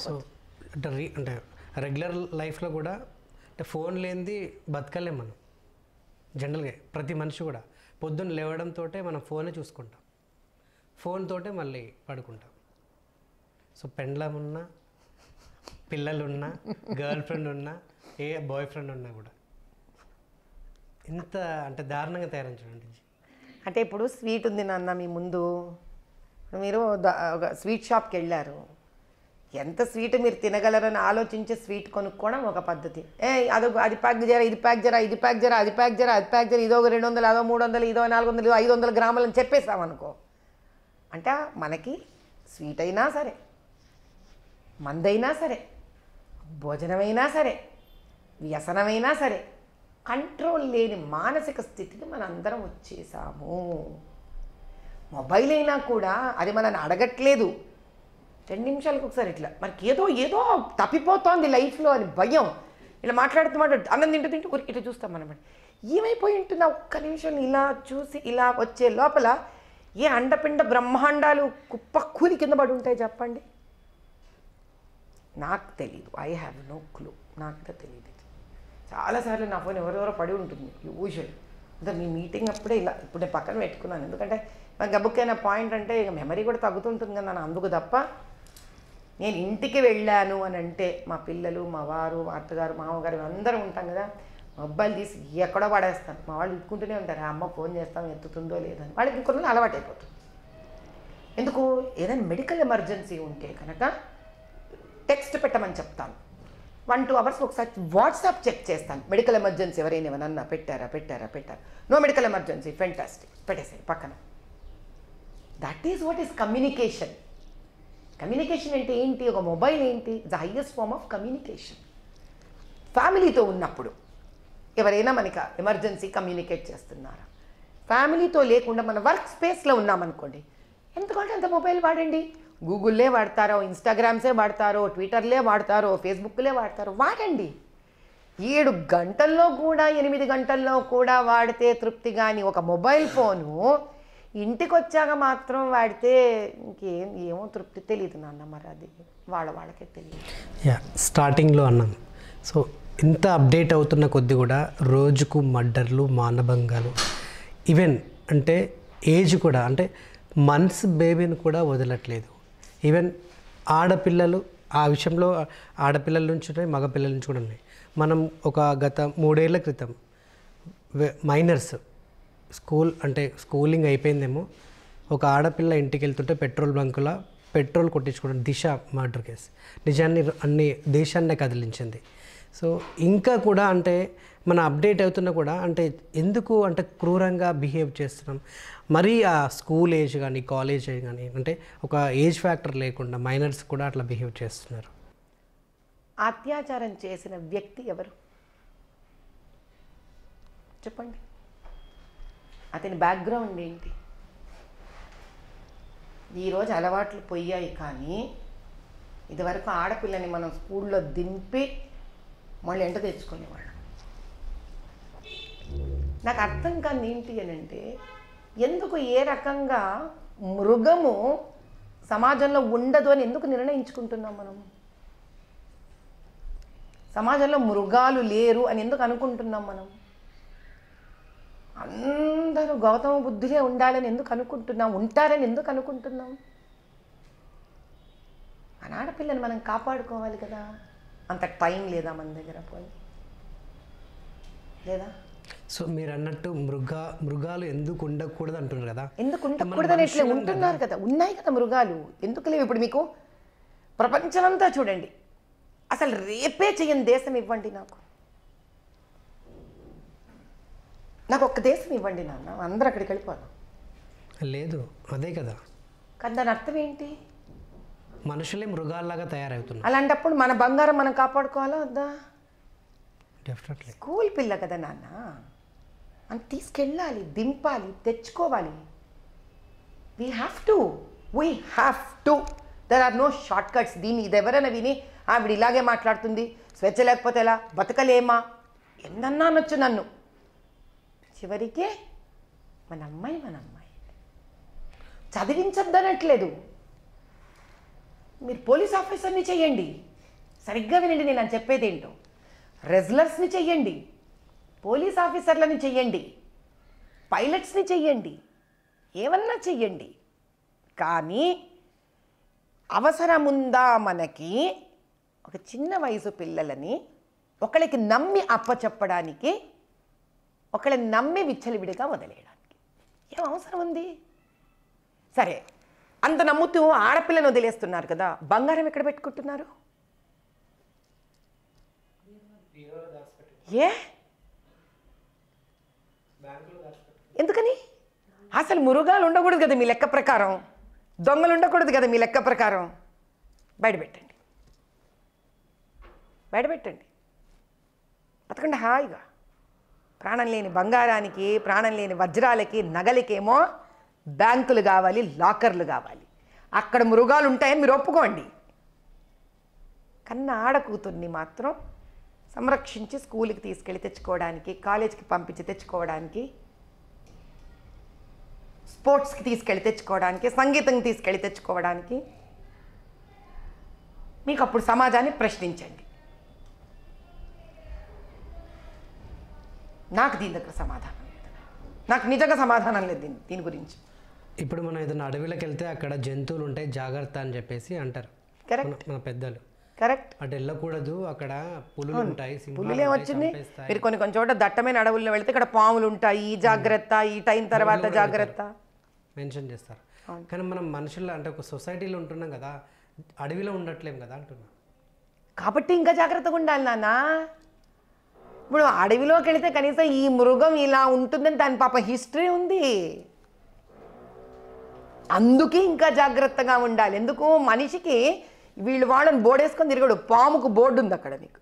So అంటే regular లైఫ్లో కూడా అంటే ఫోన్ లేనిది బతకలేం మనం. జనరల్గా ప్రతి మనిషి కూడా పొద్దున్న లేవడంతో మనం ఫోనే చూసుకుంటాం, ఫోన్ తోటే మళ్ళీ పడుకుంటాం. సో పెండ్లం ఉన్నా, పిల్లలున్నా, గర్ల్ ఫ్రెండ్ ఉన్నా, ఏ బాయ్ ఫ్రెండ్ ఉన్నా కూడా ఇంత అంటే దారుణంగా తయారని చూడండి. అంటే ఇప్పుడు స్వీట్ ఉంది నాన్న మీ ముందు, మీరు ఒక స్వీట్ షాప్కి వెళ్ళారు, ఎంత స్వీట్ మీరు తినగలరని ఆలోచించి స్వీట్ కొనుక్కోవడం ఒక పద్ధతి. అది ప్యాక్ జరా, ఇది ప్యాక్ జరా, ఇది ప్యాక్ జరా, అది ప్యాక్ జరా, అది ప్యాక్ జరా, ఇదో 200, అదో 300, ఇదో 400, ఇదో 500 గ్రాములు అని చెప్పేసామనుకో, అంటే మనకి స్వీట్ అయినా సరే, మందైనా సరే, భోజనమైనా సరే, వ్యసనమైనా సరే, కంట్రోల్ లేని మానసిక స్థితికి మనందరం వచ్చేసాము. మొబైల్ అయినా కూడా అది మనల్ని అడగట్లేదు, 2 నిమిషాలకు ఒకసారి ఇట్లా మనకి ఏదో తప్పిపోతోంది లైఫ్లో అని భయం. ఇలా మాట్లాడుతున్నమాట అన్నం తింటూ ఇట్లా చూస్తాం మనం. ఏమైపోయి ఉంటుందా ఒక్క నిమిషం ఇలా చూసి ఇలా వచ్చే లోపల ఏ అండపిండ బ్రహ్మాండాలు కుప్ప కూలి కింద పడి ఉంటాయి చెప్పండి. నాకు తెలీదు, ఐ హ్యావ్ నో క్లూ, నాకు తెలియదు. చాలాసార్లు నా ఫోన్ ఎవరెవరో పడి ఉంటుంది యూజువల్. అంటే మీ మీటింగ్ అప్పుడే ఇలా ఇప్పుడు నేను పక్కన పెట్టుకున్నాను, ఎందుకంటే నాకు గబుక్కైన పాయింట్ అంటే ఇక మెమరీ కూడా తగ్గుతుంటుంది కదా నన్ను, అందుకు తప్ప నేను ఇంటికి వెళ్ళాను అని అంటే మా పిల్లలు, మా వారు, మా అత్తగారు, మామగారు అందరం ఉంటాం కదా, మొబైల్ తీసి ఎక్కడో పడేస్తాను. మా వాళ్ళు ఇట్టుకుంటూనే ఉంటారు, అమ్మ ఫోన్ చేస్తాం ఎత్తుతుందో లేదని. వాళ్ళకి ఇంకొన్ని అలవాటు అయిపోతుంది. ఎందుకు ఏదైనా మెడికల్ ఎమర్జెన్సీ ఉంటే కనుక టెక్స్ట్ పెట్టమని చెప్తాను, 1-2 అవర్స్ ఒకసారి వాట్సాప్ చెక్ చేస్తాను. మెడికల్ ఎమర్జెన్సీ ఎవరైనా ఏమన్నా పెట్టారా, నో మెడికల్ ఎమర్జెన్సీ, ఫెంటాస్టిక్, పెట్టేసాయి పక్కన. That is what is communication. Communication అంటే ఏంటి? ఒక మొబైల్ ఏంటి? The highest form of communication. ఫ్యామిలీతో ఉన్నప్పుడు ఎవరైనా మనకి ఎమర్జెన్సీ కమ్యూనికేట్ చేస్తున్నారా, ఫ్యామిలీతో లేకుండా మన వర్క్ స్పేస్లో ఉన్నామనుకోండి, ఎందుకంటే అంత మొబైల్ వాడండి. గూగుల్లే వాడతారో, ఇన్స్టాగ్రామ్సే వాడతారో, ట్విట్టర్లే వాడతారో, ఫేస్బుక్లే వాడతారో, వాడండి. 7 గంటల్లో కూడా 8 గంటల్లో కూడా వాడితే తృప్తి కానీ ఒక మొబైల్ ఫోను ఇంటికి వచ్చాక మాత్రం వాడితే ఏమో తృప్తి తెలియదు నాన్న. మరి అది వాళ్ళకే తెలియదు. స్టార్టింగ్లో అన్నాం. సో ఇంత అప్డేట్ అవుతున్న కొద్ది కూడా రోజుకు మర్డర్లు, మానభంగాలు, ఈవెన్ అంటే ఏజ్ కూడా అంటే మంత్స్ బేబీని కూడా వదలట్లేదు. ఈవెన్ ఆడపిల్లలు, ఆ విషయంలో ఆడపిల్లల నుంచి ఉన్నాయి, మగపిల్లల నుంచి కూడా ఉన్నాయి. మనం ఒక గత 3 ఏళ్ల క్రితం మైనర్స్ స్కూలింగ్ అయిపోయిందేమో, ఒక ఆడపిల్ల ఇంటికి వెళ్తుంటే పెట్రోల్ బంకులో పెట్రోల్ కొట్టించుకోవడం, దిశ మర్డర్ కేసు నిజాన్ని దేశాన్నే కదిలించింది. సో ఇంకా కూడా అంటే మన అప్డేట్ అవుతున్నా కూడా అంటే ఎందుకు అంటే క్రూరంగా బిహేవ్ చేస్తున్నాం. మరీ ఆ స్కూల్ ఏజ్ కానీ కాలేజ్ ఏజ్ కానీ అంటే ఒక ఏజ్ ఫ్యాక్టర్ లేకుండా మైనర్స్ కూడా అట్లా బిహేవ్ చేస్తున్నారు. అత్యాచారం చేసిన వ్యక్తి ఎవరు చెప్పండి? అతని బ్యాక్గ్రౌండ్ ఏంటి? ఈరోజు అలవాట్లు పోయాయి, కానీ ఇదివరకు ఆడపిల్లని మనం స్కూల్లో దింపి మళ్ళీ ఎంట తెచ్చుకునేవాళ్ళం. నాకు అర్థం కాని ఏంటి అని అంటే, ఎందుకు ఏ రకంగా మృగము సమాజంలో ఉండదు అని ఎందుకు నిర్ణయించుకుంటున్నాం మనం? సమాజంలో మృగాలు లేరు అని ఎందుకు అనుకుంటున్నాం మనం? అందరూ గౌతమ బుద్ధులే ఉండాలని ఎందుకు అనుకుంటున్నాం? ఉంటారని ఎందుకు అనుకుంటున్నాం? మన ఆడపిల్లని మనం కాపాడుకోవాలి కదా, అంత టైం లేదా మన దగ్గర? పోయి లేదా? సో మీరు అన్నట్టు మృగాలు ఎందుకు ఉండకూడదు అంటున్నారు కదా. ఎందుకు ఉండకూడదని ఇట్లా ఉంటున్నారు కదా, ఉన్నాయి కదా మృగాలు, ఎందుకు లేవు? ఇప్పుడు మీకు ప్రపంచమంతా చూడండి, అసలు రేపే చేయని దేశం ఇవ్వండి నాకు ఒక్క దేశం ఇవ్వండి నాన్న, అందరూ అక్కడికి వెళ్ళిపోదాం. లేదు, అదే కదా. కానీ దాని అర్థం ఏంటి? మనుషులే మృగాల్లాగా తయారవుతున్నారు. అలాంటప్పుడు మన బంగారం మనం కాపాడుకోవాలా వద్దా? డెఫినెట్లీ. స్కూల్ పిల్ల కదా నాన్న, అని తీసుకెళ్ళాలి, దింపాలి, తెచ్చుకోవాలి. We have to. There are no short cuts. ఇది ఎవరైనా విని ఆవిడ ఇలాగే మాట్లాడుతుంది, స్వేచ్ఛ లేకపోతే ఎలా, బతకలేమా, ఎన్నన్నా అనొచ్చు నన్ను. చివరికే మన అమ్మాయి చదివించద్దనట్లేదు. మీరు పోలీస్ ఆఫీసర్ని చెయ్యండి. సరిగ్గా వినండి నేను చెప్పేది ఏంటో. రెజ్లర్స్ని చెయ్యండి, పోలీస్ ఆఫీసర్లని చెయ్యండి, పైలట్స్ని చెయ్యండి, ఏమన్నా చెయ్యండి. కానీ అవసరముందా మనకి ఒక చిన్న వయసు పిల్లలని ఒకళ్ళకి నమ్మి అప్పచెప్పడానికి, ఒకళ్ళని నమ్మి విచ్చలవిడిగా వదిలేయడానికి ఏం అవసరం ఉంది? సరే, అంత నమ్ముతూ ఆడపిల్లను వదిలేస్తున్నారు కదా, బంగారం ఎక్కడ పెట్టుకుంటున్నారు? ఏ ఎందుకని? అసలు మురుగాలు ఉండకూడదు కదా మీ లెక్క ప్రకారం, దొంగలు ఉండకూడదు కదా మీ లెక్క ప్రకారం. బయటపెట్టండి, బయటపెట్టండి, బతకండి హాయిగా. ప్రాణం లేని బంగారానికి, ప్రాణం లేని వజ్రాలకి, నగలకేమో బ్యాంకులు కావాలి, లాకర్లు కావాలి. అక్కడ మృగాలు ఉంటాయని మీరు ఒప్పుకోండి. కన్న ఆడకూతుర్ని మాత్రం సంరక్షించి స్కూల్కి తీసుకెళ్ళి తెచ్చుకోవడానికి, కాలేజీకి పంపించి తెచ్చుకోవడానికి, స్పోర్ట్స్కి తీసుకెళ్ళి తెచ్చుకోవడానికి, సంగీతం తీసుకెళ్ళి తెచ్చుకోవడానికి మీకు అప్పుడు సమాజాన్ని ప్రశ్నించండి. నాకు దీని దగ్గర సమాధానం లేదు, నాకు నిజంగా సమాధానం లేదు దీని గురించి. ఇప్పుడు మనం ఏదైనా అడవిలోకి వెళ్తే అక్కడ జంతువులు ఉంటాయి, జాగ్రత్త అని చెప్పేసి అంటారు. కరెక్ట్, మన పెద్దలు. కరెక్ట్. అటు వెళ్ళకూడదు, అక్కడ పులులు ఉంటాయి, పులులు ఏమొచ్చింది? మీరు కొన్ని కొన్ని చోట దట్టమైన అడవుల్లో వెళ్తే ఇక్కడ పాములు ఉంటాయి, జాగ్రత్త, ఈ టైం తర్వాత జాగ్రత్త మెన్షన్ చేస్తారు. కానీ మనం మనుషుల్లో అంటే ఒక సొసైటీలో ఉంటున్నాం కదా, అడవిలో ఉండట్లేం కదా అంటున్నాం. కాబట్టి ఇంకా జాగ్రత్తగా ఉండాలి నాన్న. ఇప్పుడు అడవిలోకి వెళితే కనీసం ఈ మృగం ఇలా ఉంటుందని దాని పాప హిస్టరీ ఉంది, అందుకే ఇంకా జాగ్రత్తగా ఉండాలి. ఎందుకు? మనిషికి వీళ్ళు వాళ్ళని బోర్డేసుకొని తిరగడు, పాముకు బోర్డు ఉంది అక్కడ, నీకు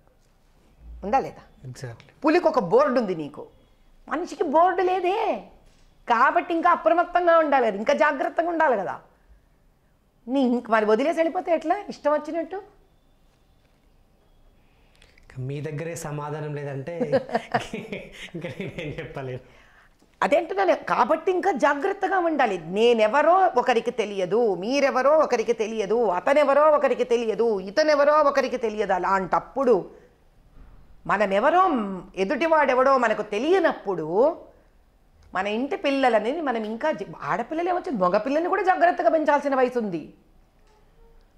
ఉందా లేదా? ఎగ్జాక్ట్లీ. పులికి ఒక బోర్డు ఉంది, నీకు మనిషికి బోర్డు లేదే. కాబట్టి ఇంకా అప్రమత్తంగా ఉండాలి కదా, ఇంకా జాగ్రత్తగా ఉండాలి కదా. మరి వదిలేసి వెళ్ళిపోతే ఎట్లా ఇష్టం వచ్చినట్టు? మీ దగ్గరే సమాధానం లేదంటే ఇంకా నేనేం చెప్పలేను. అదేంటున్నాను. కాబట్టి ఇంకా జాగ్రత్తగా ఉండాలి. నేనెవరో ఒకరికి తెలియదు, మీరెవరో ఒకరికి తెలియదు, అతనెవరో ఒకరికి తెలియదు, ఇతనెవరో ఒకరికి తెలియదు. అలాంటప్పుడు మనమెవరో, ఎదుటివాడెవడో మనకు తెలియనప్పుడు మన ఇంటి పిల్లలని మనం ఇంకా, ఆడపిల్లలు ఏమొచ్చు, మగపిల్లల్ని కూడా జాగ్రత్తగా పెంచాల్సిన వయసు ఉంది.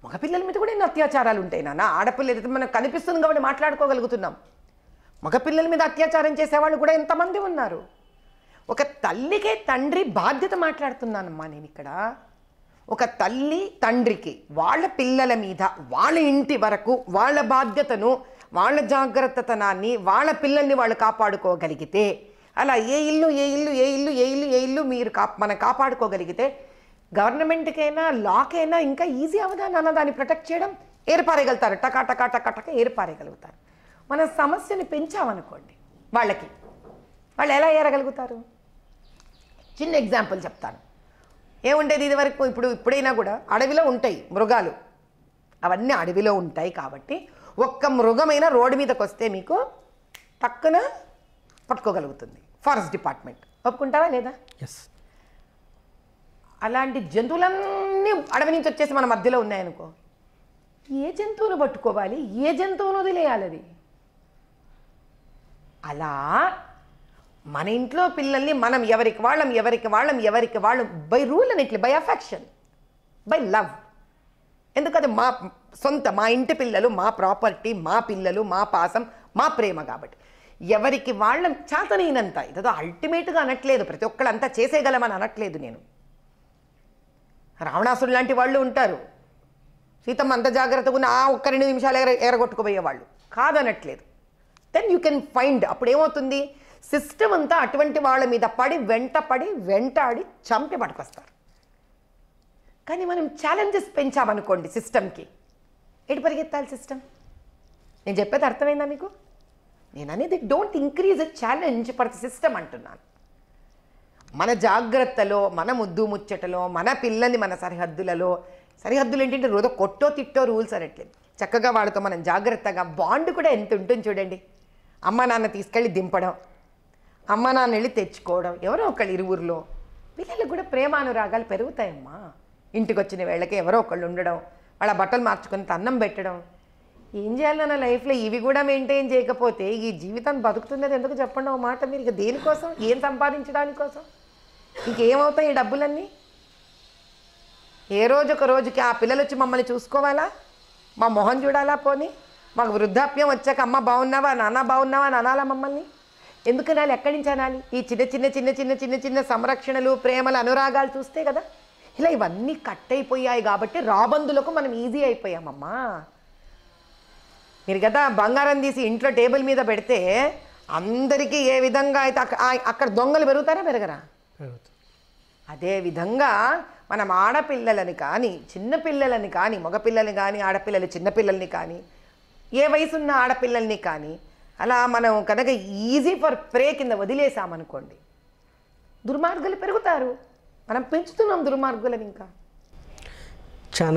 మగపిల్లల మీద కూడా ఎన్ని అత్యాచారాలు ఉంటాయి నాన్న. ఆడపిల్లలు మనకు కనిపిస్తుంది కాబట్టి మాట్లాడుకోగలుగుతున్నాం. మగపిల్లల మీద అత్యాచారం చేసేవాళ్ళు కూడా ఎంతమంది ఉన్నారు. ఒక తల్లికే తండ్రి బాధ్యత మాట్లాడుతున్నానమ్మా నేను ఇక్కడ. ఒక తల్లి తండ్రికి వాళ్ళ పిల్లల మీద, వాళ్ళ ఇంటి వరకు వాళ్ళ బాధ్యతను, వాళ్ళ జాగ్రత్తతనాన్ని, వాళ్ళ పిల్లల్ని వాళ్ళు కాపాడుకోగలిగితే, అలా ఏ ఇల్లు మీరు మనం కాపాడుకోగలిగితే గవర్నమెంట్కైనా లాకైనా ఇంకా ఈజీ అవదా నాన్న దాన్ని ప్రొటెక్ట్ చేయడం. ఏర్పారేయగలుగుతారు, టకా టకా టకా టకా ఏర్పారేయగలుగుతారు. మన సమస్యని పెంచామనుకోండి వాళ్ళకి, వాళ్ళు ఎలా ఏరగలుగుతారు? చిన్న ఎగ్జాంపుల్ చెప్తాను. ఏముండేది ఇది వరకు, ఇప్పుడైనా కూడా అడవిలో ఉంటాయి మృగాలు, అవన్నీ అడవిలో ఉంటాయి. కాబట్టి ఒక్క మృగమైనా రోడ్డు మీదకి వస్తే మీకు టక్కున పట్టుకోగలుగుతుంది ఫారెస్ట్ డిపార్ట్మెంట్. ఒప్పుకుంటావా లేదా? ఎస్. అలాంటి జంతువులన్నీ అడవి నుంచి వచ్చేసి మన మధ్యలో ఉన్నాయనుకో, ఏ జంతువును పట్టుకోవాలి, ఏ జంతువును వదిలేయాలి? అది అలా మన ఇంట్లో పిల్లల్ని మనం ఎవరికి వాళ్ళం బై రూల్ అనిట్లే, బై అఫెక్షన్, బై లవ్. ఎందుకంటే మా సొంత, మా ఇంటి పిల్లలు, మా ప్రాపర్టీ, మా పిల్లలు, మా పాసం, మా ప్రేమ. కాబట్టి ఎవరికి వాళ్ళం చేతనైనంత, ఇదో అల్టిమేట్గా అనట్లేదు, ప్రతి ఒక్కళ్ళంతా చేసేయగలమని అనట్లేదు నేను. రావణాసుడు లాంటి వాళ్ళు ఉంటారు, సీతమ్మ అంత జాగ్రత్తగా ఉన్న ఆ ఒక్క 2 నిమిషాలు ఎరగొట్టుకుపోయేవాళ్ళు కాదనట్లేదు. Then you can find. అప్పుడు ఏమవుతుంది, సిస్టమ్ అంతా అటువంటి వాళ్ళ మీద వెంటాడి చంపి పట్టుకొస్తారు. కానీ మనం ఛాలెంజెస్ పెంచామనుకోండి సిస్టమ్కి, ఎటు పరిగెత్తాలి సిస్టమ్? నేను చెప్పేది అర్థమైందా మీకు? నేను అనేది don't increase a challenge for the system అంటున్నాను. మన జాగ్రత్తలో, మన ముద్దు ముచ్చటలో, మన పిల్లల్ని మన సరిహద్దులు ఏంటంటే రోజు కొట్టో తిట్టో రూల్స్ అనట్లేదు. చక్కగా వాళ్ళతో మనం జాగ్రత్తగా, బాండ్ కూడా ఎంత ఉంటుంది చూడండి. అమ్మ నాన్న తీసుకెళ్ళి దింపడం, అమ్మ నాన్న వెళ్ళి తెచ్చుకోవడం, ఎవరో ఒకళ్ళు ఇరువురిలో, పిల్లలకు కూడా ప్రేమానురాగాలు పెరుగుతాయమ్మా. ఇంటికి వచ్చిన వేళకి ఎవరో ఒకళ్ళు ఉండడం, వాళ్ళ బట్టలు మార్చుకొని అన్నం పెట్టడం. ఏం చేయాలి నా లైఫ్లో ఇవి కూడా మెయింటైన్ చేయకపోతే ఈ జీవితం బతుకుతున్నది ఎందుకు చెప్పండి ఒక మాట మీరు? ఇక దేనికోసం? ఏం సంపాదించడానికి కోసం? ఇంకేమవుతాయి ఈ డబ్బులన్నీ? ఏ రోజు ఒక రోజుకి ఆ పిల్లలు వచ్చి మమ్మల్ని చూసుకోవాలా? మా మొహం చూడాలా? పోనీ మాకు వృద్ధాప్యం వచ్చాక అమ్మ బాగున్నావా, నాన్న బాగున్నావా అని అనాలా మమ్మల్ని? ఎందుకు అనాలి? ఎక్కడి నుంచి అనాలి? ఈ చిన్న చిన్న చిన్న చిన్న చిన్న చిన్న సంరక్షణలు, ప్రేమలు, అనురాగాలు చూస్తే కదా. ఇలా ఇవన్నీ కట్ అయిపోయాయి కాబట్టి రాబందులకు మనం ఈజీ అయిపోయామమ్మా. మీరు కదా బంగారం తీసి ఇంట్లో టేబుల్ మీద పెడితే అందరికీ ఏ విధంగా అయితే అక్కడ దొంగలు పెరుగుతారా పెరగరా? అదేవిధంగా మనం ఆడపిల్లలని కానీ చిన్నపిల్లలని కానీ మగపిల్లల్ని కానీ ఆడపిల్లలు చిన్నపిల్లల్ని కానీ ఏ వయసున్న ఆడపిల్లల్ని కానీ అలా మనం కనుక ఈజీ ఫర్ ప్రే కింద వదిలేసామనుకోండి దుర్మార్గులు పెరుగుతారు. మనం పెంచుతున్నాం దుర్మార్గులను ఇంకా. చాలా